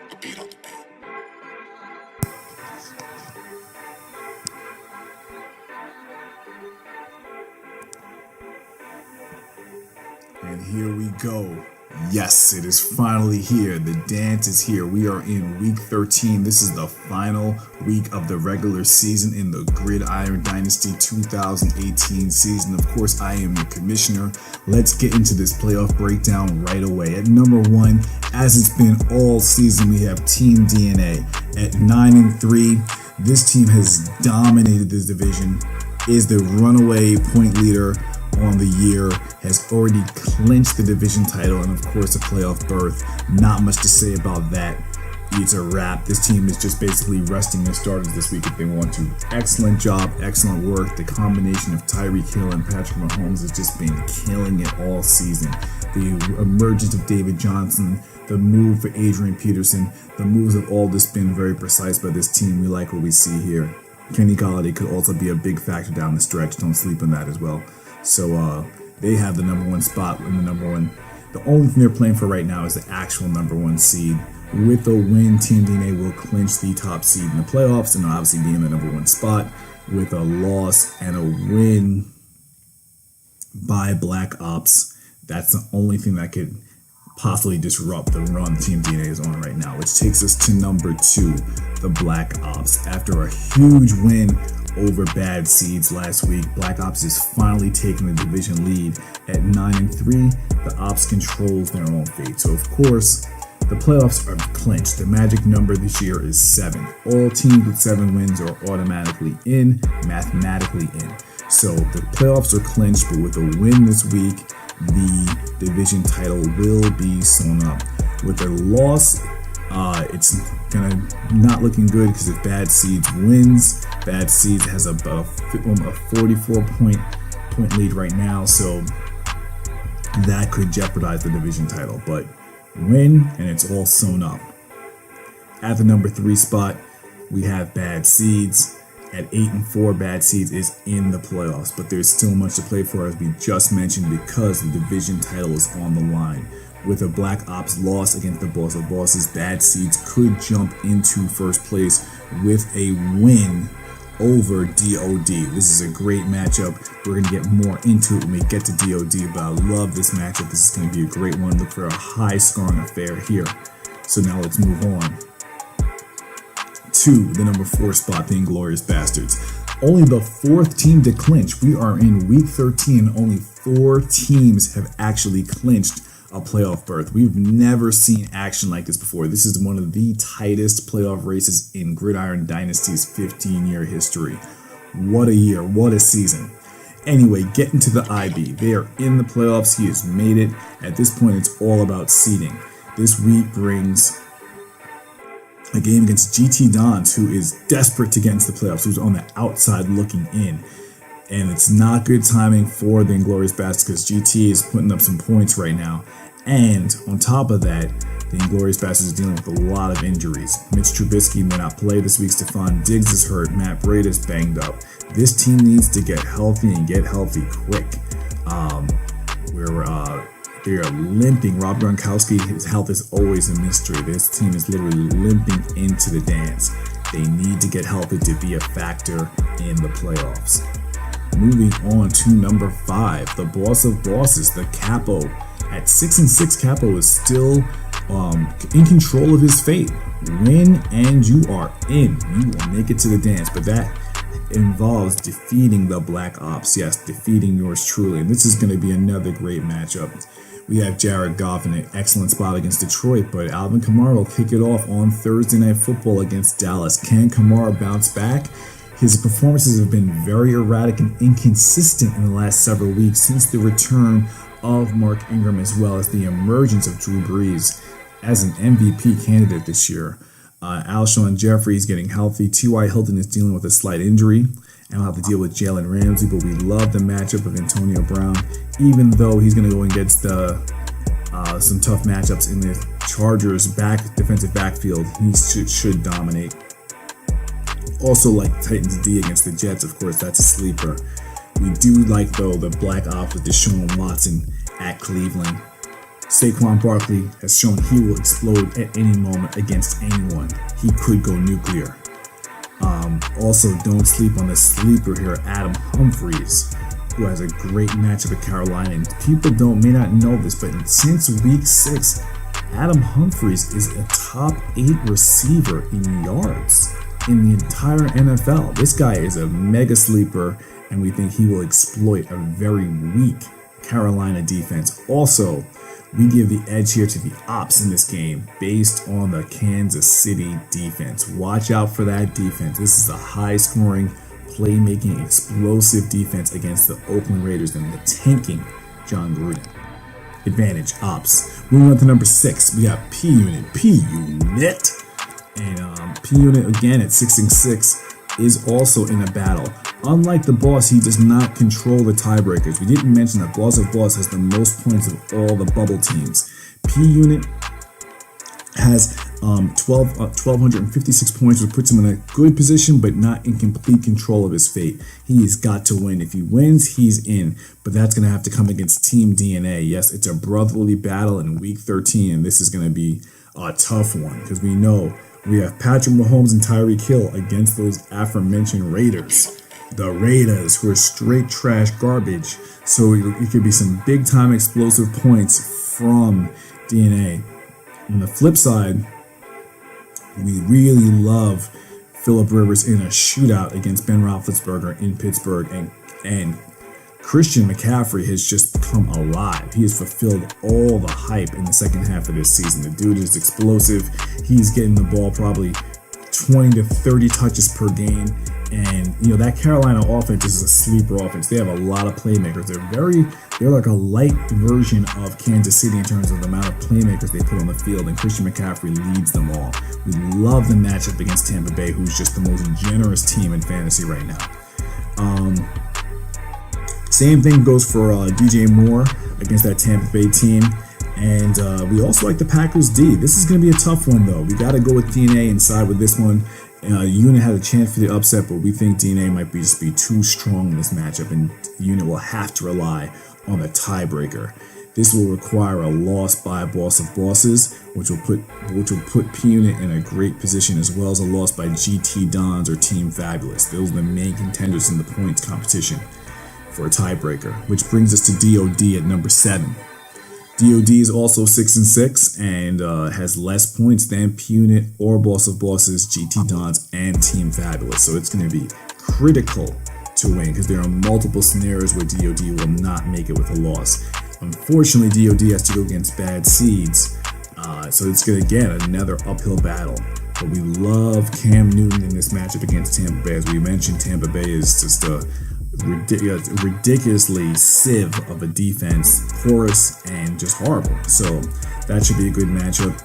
The beat on the beat. And here we go. Yes, it is finally here. The dance is here. We are in week 13. This is the final week of the regular season in the Gridiron Dynasty 2018 season. Of course, I am your commissioner. Let's get into this playoff breakdown right away. At number 1, as it's been all season, we have Team DNA. At 9-3, this team has dominated this division, is the runaway point leader on the year, has already clinched the division title, and of course a playoff berth. Not much to say about that. It's a wrap. This team is just basically resting their starters this week if they want to. Excellent job, excellent work. The combination of Tyreek Hill and Patrick Mahomes has just been killing it all season. The emergence of David Johnson, the move for Adrian Peterson, the moves have all just been very precise by this team. We like what we see here. Kenny Golladay could also be a big factor down the stretch. Don't sleep on that as well. So they have the number 1 spot in the number 1. The only thing they're playing for right now is the actual number 1 seed. With a win, Team DNA will clinch the top seed in the playoffs and obviously be in the number 1 spot. With a loss and a win by Black Ops, that's the only thing that could possibly disrupt the run Team DNA is on right now, which takes us to number 2, the Black Ops. After a huge win over Bad Seeds last week, Black Ops is finally taking the division lead. At 9-3, the Ops controls their own fate. So of course, the playoffs are clinched. The magic number this year is 7. All teams with 7 wins are automatically in, mathematically in. So the playoffs are clinched, but with a win this week, the division title will be sewn up. With a loss, it's gonna not looking good because if Bad Seeds wins, Bad Seeds has about a 44 point lead right now, so that could jeopardize the division title. But win and it's all sewn up. At the number 3 spot, we have Bad Seeds. At 8-4, Bad Seeds is in the playoffs, but there's still much to play for, as we just mentioned, because the division title is on the line. With a Black Ops loss against the Boss of Bosses, Bad Seeds could jump into first place with a win over DOD. This is a great matchup. We're going to get more into it when we get to DOD, but I love this matchup. This is going to be a great one. Look for a high-scoring affair here. So now let's move on to the number 4 spot, the Inglorious Bastards. Only the 4th team to clinch. We are in week 13. Only 4 teams have actually clinched a playoff berth. We've never seen action like this before. This is one of the tightest playoff races in Gridiron Dynasty's 15-year history. What a year, what a season. Anyway, getting to the IB. They are in the playoffs. He has made it. At this point, it's all about seeding. This week brings a game against GT Dons, who is desperate to get into the playoffs, who's on the outside looking in. And it's not good timing for the Inglorious Bastards because GT is putting up some points right now. And on top of that, the Inglorious Bastards are dealing with a lot of injuries. Mitch Trubisky may not play this week. Stephon Diggs is hurt. Matt Breida is banged up. This team needs to get healthy and get healthy quick. They are limping. Rob Gronkowski, his health is always a mystery. This team is literally limping into the dance. They need to get healthy to be a factor in the playoffs. Moving on to number 5, the Boss of Bosses, the Capo. At 6-6, Capo is still in control of his fate. Win and you are in. You will make it to the dance, but that involves defeating the Black Ops. Yes, defeating yours truly. And this is going to be another great matchup. We have Jared Goff in an excellent spot against Detroit, but Alvin Kamara will kick it off on Thursday Night Football against Dallas. Can Kamara bounce back? His performances have been very erratic and inconsistent in the last several weeks since the return of Mark Ingram, as well as the emergence of Drew Brees as an MVP candidate this year. Alshon Jeffrey is getting healthy. T.Y. Hilton is dealing with a slight injury, and we'll have to deal with Jalen Ramsey, but we love the matchup of Antonio Brown, even though he's going to go against some tough matchups in the Chargers' defensive backfield. He should dominate. Also like Titans D against the Jets, of course, that's a sleeper. We do like, though, the Black Ops with Deshaun Watson at Cleveland. Saquon Barkley has shown he will explode at any moment against anyone. He could go nuclear. Also, don't sleep on the sleeper here, Adam Humphries, who has a great matchup at Carolina. And people may not know this, but since week 6, Adam Humphries is a top 8 receiver in yards in the entire NFL. This guy is a mega sleeper, and we think he will exploit a very weak Carolina defense. Also, we give the edge here to the ops in this game based on the Kansas City defense. Watch out for that defense. This is a high-scoring, playmaking, explosive defense against the Oakland Raiders and the tanking John Gruden. Advantage, ops. Moving on to number 6, we got P-Unit. P-Unit. And P-Unit, again, at 6-6, is also in a battle. Unlike the boss, he does not control the tiebreakers. We didn't mention that Boss of Boss has the most points of all the bubble teams. P-Unit has 1,256 points, which puts him in a good position, but not in complete control of his fate. He has got to win. If he wins, he's in, but that's going to have to come against Team DNA. Yes, it's a brotherly battle in Week 13, and this is going to be a tough one because we know we have Patrick Mahomes and Tyreek Hill against those aforementioned Raiders. The Raiders, who are straight trash garbage. So it could be some big-time explosive points from DNA. On the flip side, we really love Phillip Rivers in a shootout against Ben Roethlisberger in Pittsburgh. And Christian McCaffrey has just come alive. He has fulfilled all the hype in the second half of this season. The dude is explosive. He's getting the ball probably 20 to 30 touches per game. And, that Carolina offense is a sleeper offense. They have a lot of playmakers. They're like a light version of Kansas City in terms of the amount of playmakers they put on the field, and Christian McCaffrey leads them all. We love the matchup against Tampa Bay, who's just the most generous team in fantasy right now. Same thing goes for DJ Moore against that Tampa Bay team. And we also like the Packers D. This is going to be a tough one, though. We got to go with DNA and side with this one. Unit had a chance for the upset, but we think DNA might be too strong in this matchup, and Unit will have to rely on a tiebreaker. This will require a loss by Boss of Bosses, which will put P-Unit in a great position, as well as a loss by GT Dons or Team Fabulous. Those are the main contenders in the points competition for a tiebreaker, which brings us to DOD at number 7. DOD is also 6-6 and has less points than P-Unit or Boss of Bosses, GT Dons, and Team Fabulous. So it's going to be critical to win because there are multiple scenarios where DOD will not make it with a loss. Unfortunately, DOD has to go against bad seeds, so it's going to get another uphill battle. But we love Cam Newton in this matchup against Tampa Bay. As we mentioned, Tampa Bay is just a ridiculously sieve of a defense, porous and just horrible. So that should be a good matchup.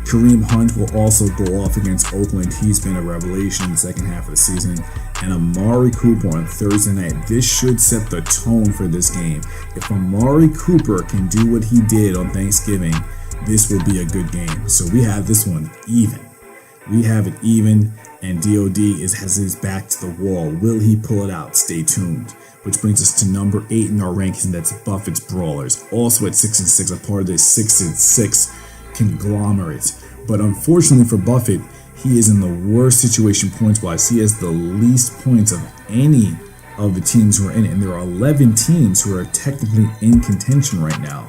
Kareem Hunt will also go off against Oakland. He's been a revelation in the second half of the season. And Amari Cooper on Thursday night. This should set the tone for this game. If Amari Cooper can do what he did on Thanksgiving, this will be a good game. So we have this one even. We have it even, and DOD has his back to the wall. Will he pull it out? Stay tuned. Which brings us to number 8 in our rankings, and that's Buffett's Brawlers. Also at 6-6, a part of this 6-6 conglomerate. But unfortunately for Buffett, he is in the worst situation points-wise. He has the least points of any of the teams who are in it, and there are 11 teams who are technically in contention right now.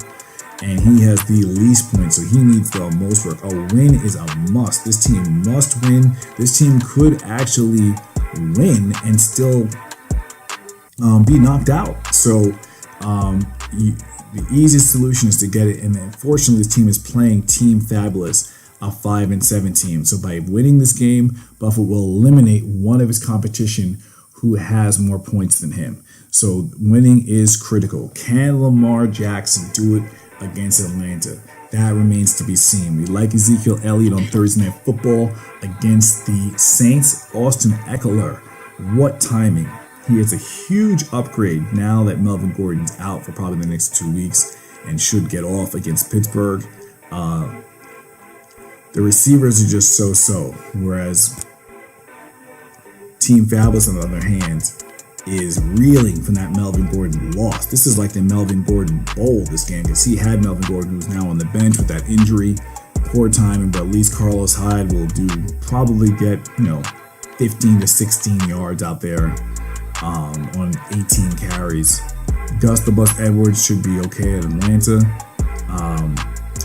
And he has the least points, so he needs the most work. A win is a must. This team must win. This team could actually win and still be knocked out. So the easiest solution is to get it. And unfortunately, this team is playing Team Fabulous, a 5-7 team. So by winning this game, Buffett will eliminate one of his competition who has more points than him. So winning is critical. Can Lamar Jackson do it against Atlanta? That remains to be seen. We like Ezekiel Elliott on Thursday Night Football against the Saints. Austin Eckler, what timing. He has a huge upgrade now that Melvin Gordon's out for probably the next 2 weeks and should get off against Pittsburgh. The receivers are just so-so, whereas Team Fabulous, on the other hand, is reeling from that Melvin Gordon loss. This is like the Melvin Gordon bowl this game, because he had Melvin Gordon, who's now on the bench with that injury. Poor timing, but at least Carlos Hyde will probably get 15 to 16 yards out there on 18 carries. Gus the Bus Edwards should be okay at Atlanta.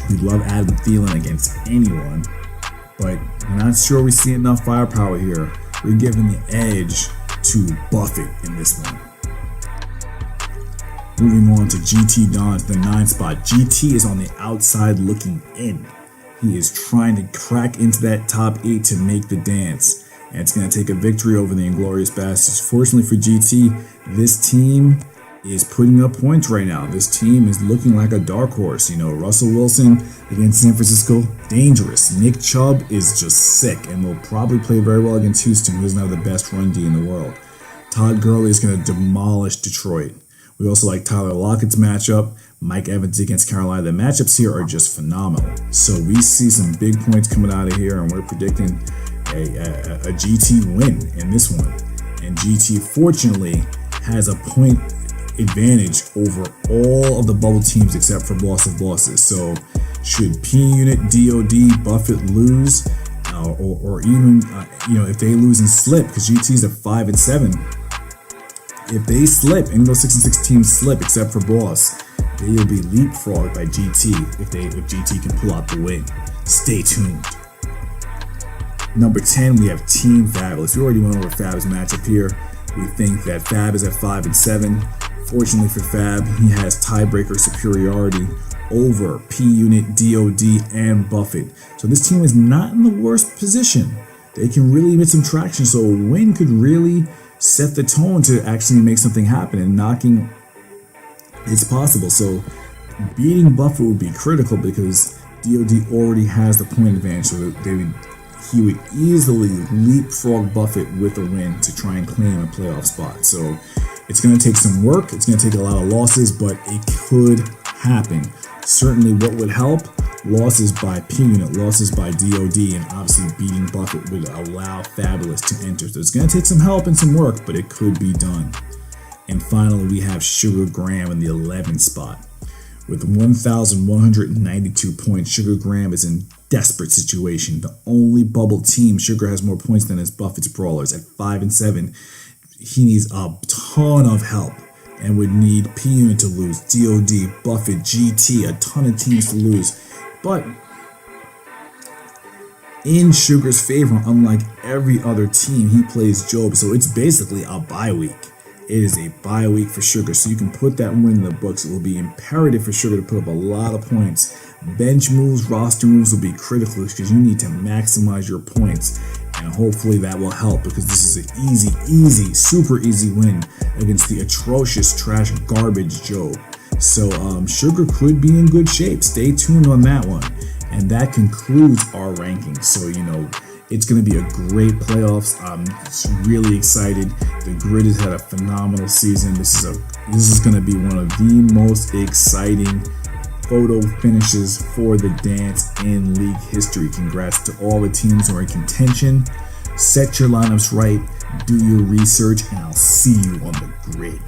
We love Adam Thielen against anyone, but I'm not sure we see enough firepower here. We're giving the edge to Buffett in this one. Moving on to GT Don to the 9 spot. GT is on the outside looking in. He is trying to crack into that top 8 to make the dance. And it's going to take a victory over the Inglorious Bastards. Fortunately for GT, this team is putting up points right now. This team is looking like a dark horse. Russell Wilson against San Francisco, dangerous. Nick Chubb is just sick and will probably play very well against Houston, who doesn't have the best run D in the world. Todd Gurley is going to demolish Detroit. We also like Tyler Lockett's matchup. Mike Evans against Carolina. The matchups here are just phenomenal. So we see some big points coming out of here, and we're predicting a GT win in this one. And GT, fortunately, has a point advantage over all of the bubble teams except for Boss of Bosses. So should P Unit, DOD, Buffett lose, or even if they lose and slip, because GT's at 5-7. If they slip, any of those 6-6 teams slip except for Boss, they will be leapfrogged by GT if GT can pull out the win. Stay tuned. Number 10, we have Team Fabulous. We already went over Fab's matchup here. We think that Fab is at 5-7. Fortunately for Fab, he has tiebreaker superiority over P Unit, DOD, and Buffett. So this team is not in the worst position. They can really get some traction. So a win could really set the tone to actually make something happen, and knocking it's possible. So beating Buffett would be critical because DOD already has the point advantage. So he would easily leapfrog Buffett with a win to try and claim a playoff spot. So it's going to take some work. It's going to take a lot of losses, but it could happen. Certainly what would help, losses by P Unit, losses by DOD, and obviously beating Buffett would allow Fabulous to enter. So it's going to take some help and some work, but it could be done. And finally, we have Sugar Graham in the 11th spot. With 1,192 points, Sugar Graham is in desperate situation. The only bubble team Sugar has more points than is Buffett's Brawlers at 5-7. He needs a ton of help and would need P Unit to lose, DOD, Buffett, GT, a ton of teams to lose. But in Sugar's favor, unlike every other team, he plays Job, so it's basically a bye week. It is a bye week for Sugar, so you can put that win in the books. It will be imperative for Sugar to put up a lot of points. Bench moves, roster moves will be critical because you need to maximize your points, and hopefully that will help because this is an easy, super easy win against the atrocious, trash, garbage Job. So Sugar could be in good shape. Stay tuned on that one. And that concludes our rankings. So, it's going to be a great playoffs. I'm really excited. The Grid has had a phenomenal season. This is going to be one of the most exciting photo finishes for the dance in league history. Congrats to all the teams who are in contention. Set your lineups right, do your research, and I'll see you on the Grid.